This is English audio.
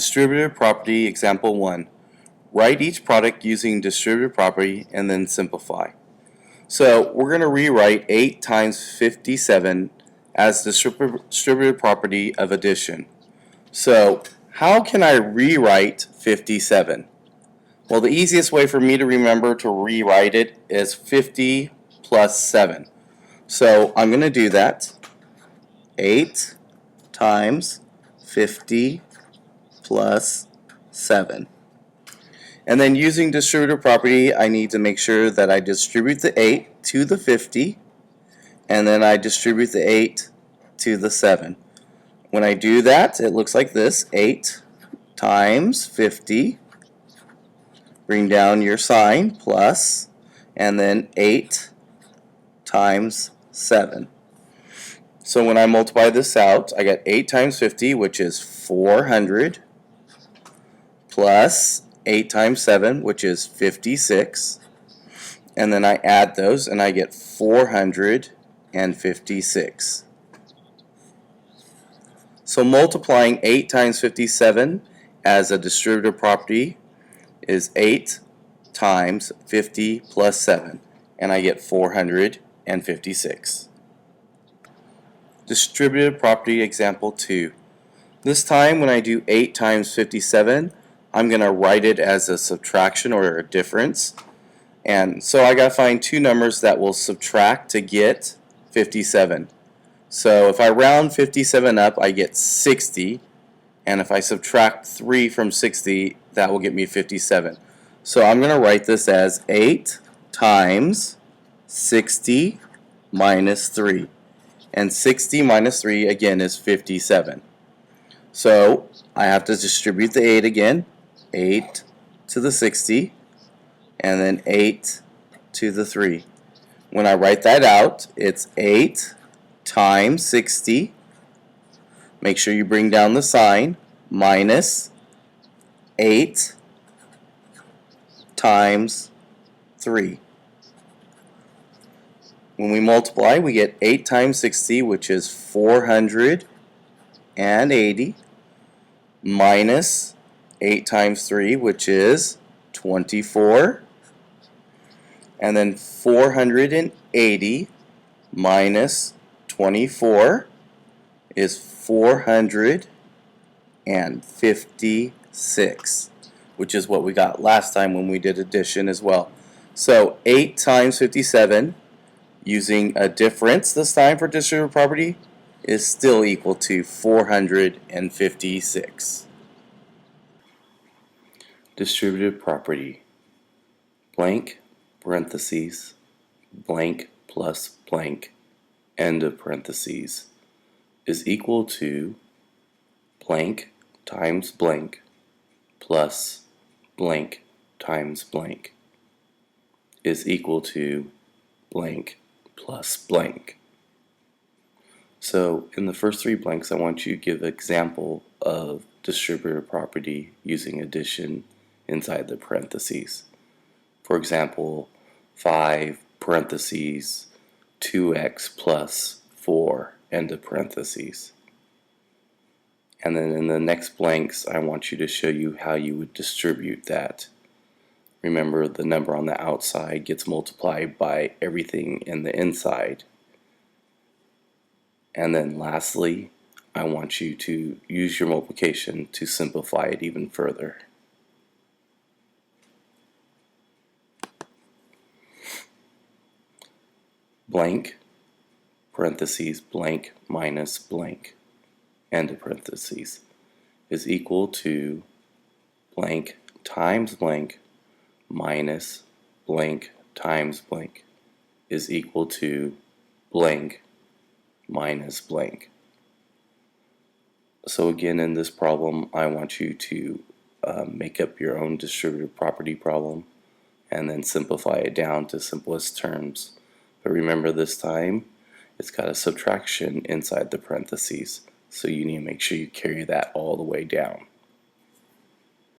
Distributive property example 1. Write each product using distributive property and then simplify. So we're going to rewrite 8 times 57 as distributive property of addition. So how can I rewrite 57? Well, the easiest way for me to remember to rewrite it is 50 plus 7. So I'm going to do that. 8 times 50 plus 7. And then using distributive property, I need to make sure that I distribute the 8 to the 50, and then I distribute the 8 to the 7. When I do that, it looks like this: 8 times 50, bring down your sign, plus, and then 8 times 7. So when I multiply this out, I get 8 times 50, which is 400, plus 8 times 7, which is 56, and then I add those and I get 456. So multiplying 8 times 57 as a distributive property is 8 times 50 plus 7, and I get 456. Distributive property example 2. This time when I do 8 times 57, I'm going to write it as a subtraction or a difference. And so I got to find two numbers that will subtract to get 57. So if I round 57 up, I get 60. And if I subtract 3 from 60, that will get me 57. So I'm going to write this as 8 times 60 minus 3. And 60 minus 3 again is 57. So I have to distribute the 8 again. 8 to the 60, and then 8 to the 3. When I write that out, it's 8 times 60, make sure you bring down the sign, minus 8 times 3. When we multiply, we get 8 times 60, which is 480, minus 8 times 3, which is 24, and then 480 minus 24 is 456, which is what we got last time when we did addition as well. So 8 times 57, using a difference this time for distributive property, is still equal to 456. Distributive property: blank, parentheses, blank plus blank, end of parentheses, is equal to blank times blank plus blank times blank is equal to blank plus blank. So in the first three blanks, I want you to give an example of distributive property using addition inside the parentheses. For example, 5 parentheses 2x plus 4 end of parentheses. And then in the next blanks, I want you to show you how you would distribute that. Remember, the number on the outside gets multiplied by everything in the inside. And then lastly, I want you to use your multiplication to simplify it even further. Blank, parentheses, blank minus blank, end of parentheses, is equal to blank times blank minus blank times blank is equal to blank minus blank. So again, in this problem, I want you to make up your own distributive property problem and then simplify it down to simplest terms. But remember, this time it's got a subtraction inside the parentheses, so you need to make sure you carry that all the way down.